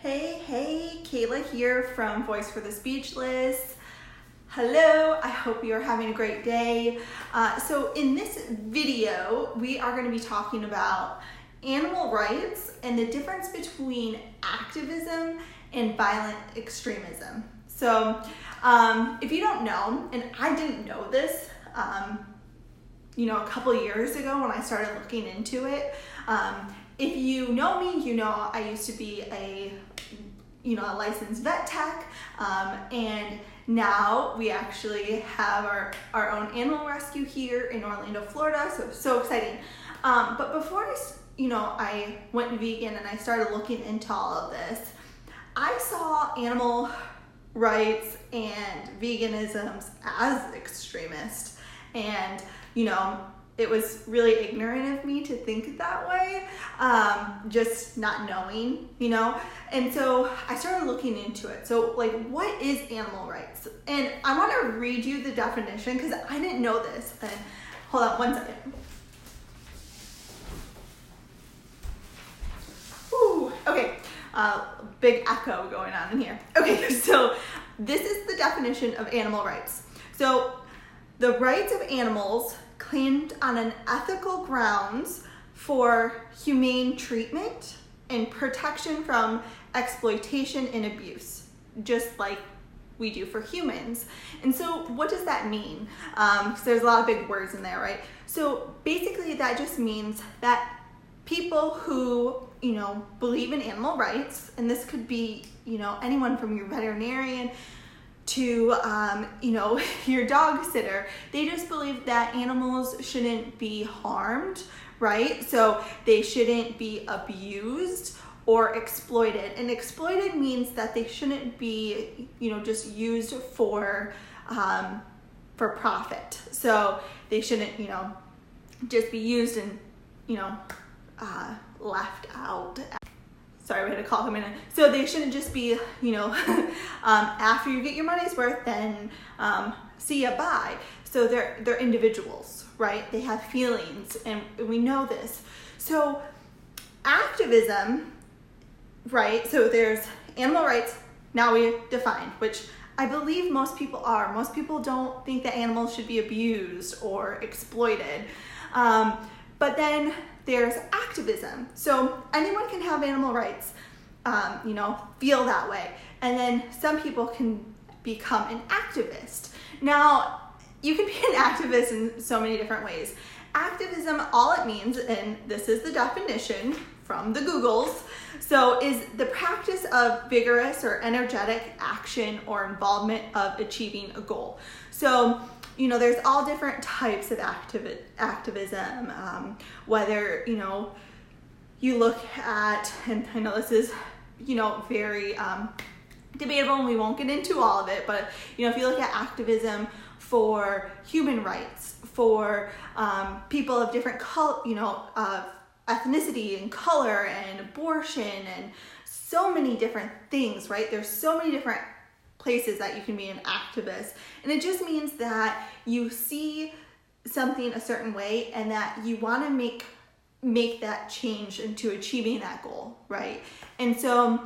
Hey, Kayla here from Voice for the Speechless. Hello, I hope you're having a great day. So in this video, we are going to be talking about animal rights and the difference between activism and violent extremism. So if you don't know, and I didn't know this, a couple years ago when I started looking into it, if you know me, you know I used to be a licensed vet tech, and now we actually have our own animal rescue here in Orlando, Florida, so exciting. But before I went vegan and I started looking into all of this, I saw animal rights and veganisms as extremist, and it was really ignorant of me to think that way, just not knowing, and so I started looking into it. So what is animal rights? And I want to read you the definition because I didn't know this. And hold on one second. Ooh, okay, big echo going on in here. Okay, so this is the definition of animal rights. So the rights of animals claimed on an ethical grounds for humane treatment and protection from exploitation and abuse, just like we do for humans. And so what does that mean? Because there's a lot of big words in there, right? So basically that just means that people who, believe in animal rights, and this could be, anyone from your veterinarian to your dog sitter, they just believe that animals shouldn't be harmed, right? So they shouldn't be abused or exploited. And exploited means that they shouldn't be, just used for profit. So they shouldn't, just be used and, left out. Sorry, we had to call him in. So they shouldn't just be, after you get your money's worth, then see ya, bye. So they're individuals, right? They have feelings, and we know this. So activism, right? So there's animal rights, now we define, which I believe most people are. Most people don't think that animals should be abused or exploited. But then there's activism. So anyone can have animal rights, feel that way. And then some people can become an activist. Now, you can be an activist in so many different ways. Activism, all it means, and this is the definition from the Googles, so is the practice of vigorous or energetic action or involvement of achieving a goal. So, there's all different types of activism, whether, you look at, and I know this is, very debatable and we won't get into all of it, but, if you look at activism for human rights, for people of different ethnicity and color and abortion and so many different things, right? There's so many different places that you can be an activist, and it just means that you see something a certain way and that you want to make that change into achieving that goal, right? And so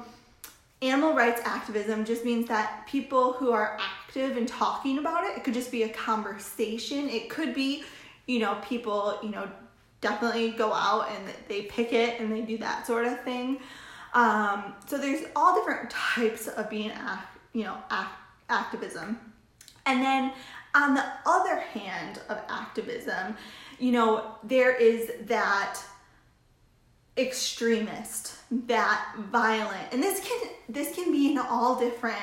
animal rights activism just means that people who are active in talking about it could just be a conversation. It could be, people, definitely go out and they picket and they do that sort of thing. So there's all different types of being activism. And then on the other hand of activism, there is that extremist, that violent, and this can be in all different,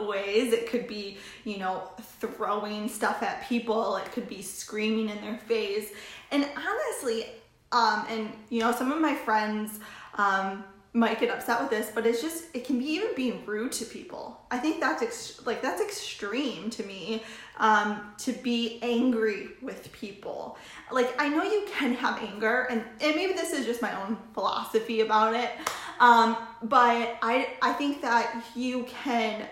ways. It could be, throwing stuff at people. It could be screaming in their face. And honestly, some of my friends, might get upset with this, but it can be even being rude to people. I think that's extreme to me, to be angry with people. I know you can have anger, and maybe this is just my own philosophy about it, but I think that you can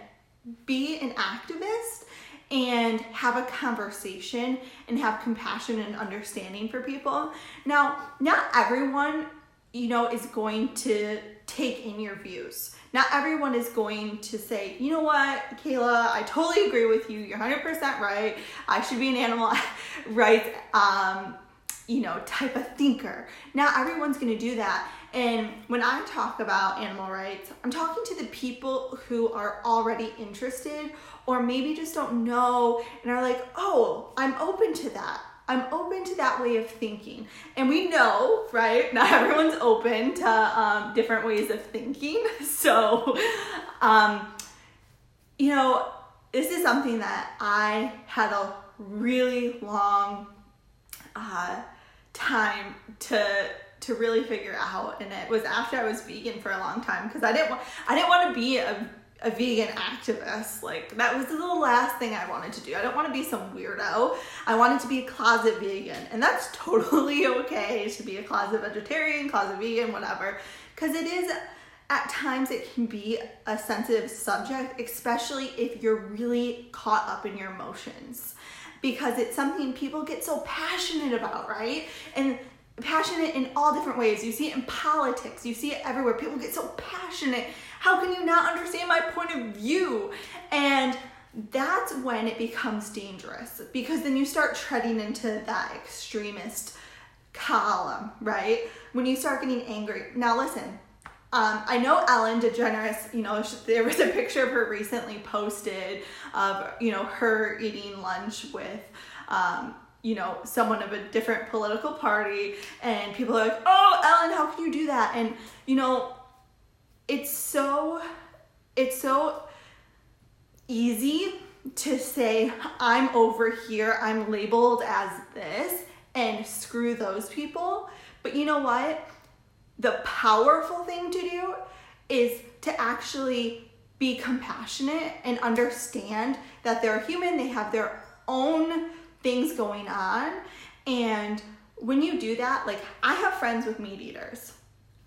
be an activist and have a conversation and have compassion and understanding for people. Now, not everyone, is going to take in your views. Not everyone is going to say, you know what, Kayla, I totally agree with you. You're 100% right. I should be an animal rights, type of thinker. Not everyone's going to do that. And when I talk about animal rights, I'm talking to the people who are already interested or maybe just don't know and are like, oh, I'm open to that. I'm open to that way of thinking. And we know, right, not everyone's open to different ways of thinking. So, this is something that I had a really long time to really figure out. And it was after I was vegan for a long time, because I didn't want to be a vegan activist. Like, that was the last thing I wanted to do. I don't want to be some weirdo. I wanted to be a closet vegan, and that's totally okay to be a closet vegetarian, closet vegan, whatever, because it is, at times it can be a sensitive subject, especially if you're really caught up in your emotions, because it's something people get so passionate about, right? And passionate in all different ways. You see it in politics, you see it everywhere. People get so passionate. How can you not understand my point of view? And that's when it becomes dangerous, because then you start treading into that extremist column, right? When you start getting angry. Now listen, I know Ellen DeGeneres, there was a picture of her recently posted of, her eating lunch with, someone of a different political party, and people are like, oh, Ellen, how can you do that? And, it's so easy to say, I'm over here, I'm labeled as this, and screw those people. But you know what? The powerful thing to do is to actually be compassionate and understand that they're human, they have their own things going on. And when you do that, like, I have friends with meat eaters.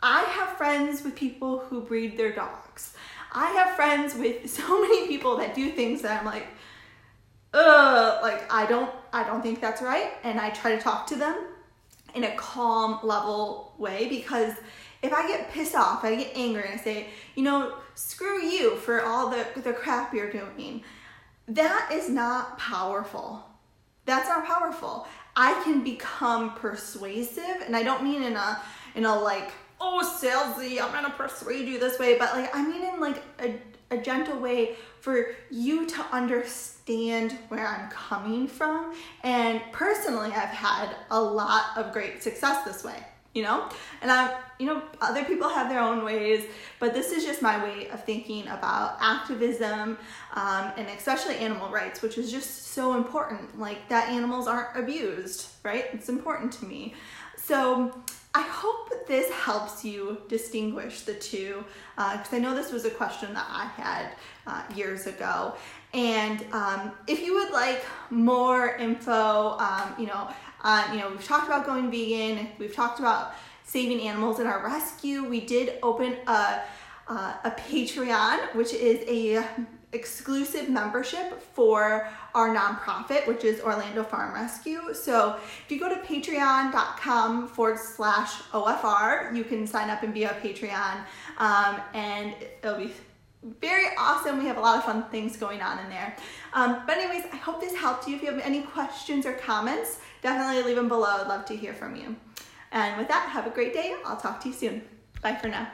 I have friends with people who breed their dogs. I have friends with so many people that do things that I'm like, I don't think that's right. And I try to talk to them in a calm, level way, because if I get pissed off, I get angry, and I say, screw you for all the crap you're doing, that is not powerful. That's not powerful. I can become persuasive, and I don't mean in a like, oh, salesy, I'm gonna persuade you this way, but I mean in like a gentle way for you to understand where I'm coming from. And personally, I've had a lot of great success this way, and other people have their own ways, but this is just my way of thinking about activism, and especially animal rights, which is just so important, like that animals aren't abused, right? It's important to me. So I hope this helps you distinguish the two, because I know this was a question that I had years ago. And if you would like more info, we've talked about going vegan, we've talked about saving animals in our rescue. We did open a Patreon, which is a exclusive membership for our nonprofit, which is Orlando Farm Rescue. So if you go to patreon.com/OFR, you can sign up and be a Patreon, and it'll be very awesome. We have a lot of fun things going on in there. But anyways, I hope this helped you. If you have any questions or comments, definitely leave them below. I'd love to hear from you. And with that, have a great day. I'll talk to you soon. Bye for now.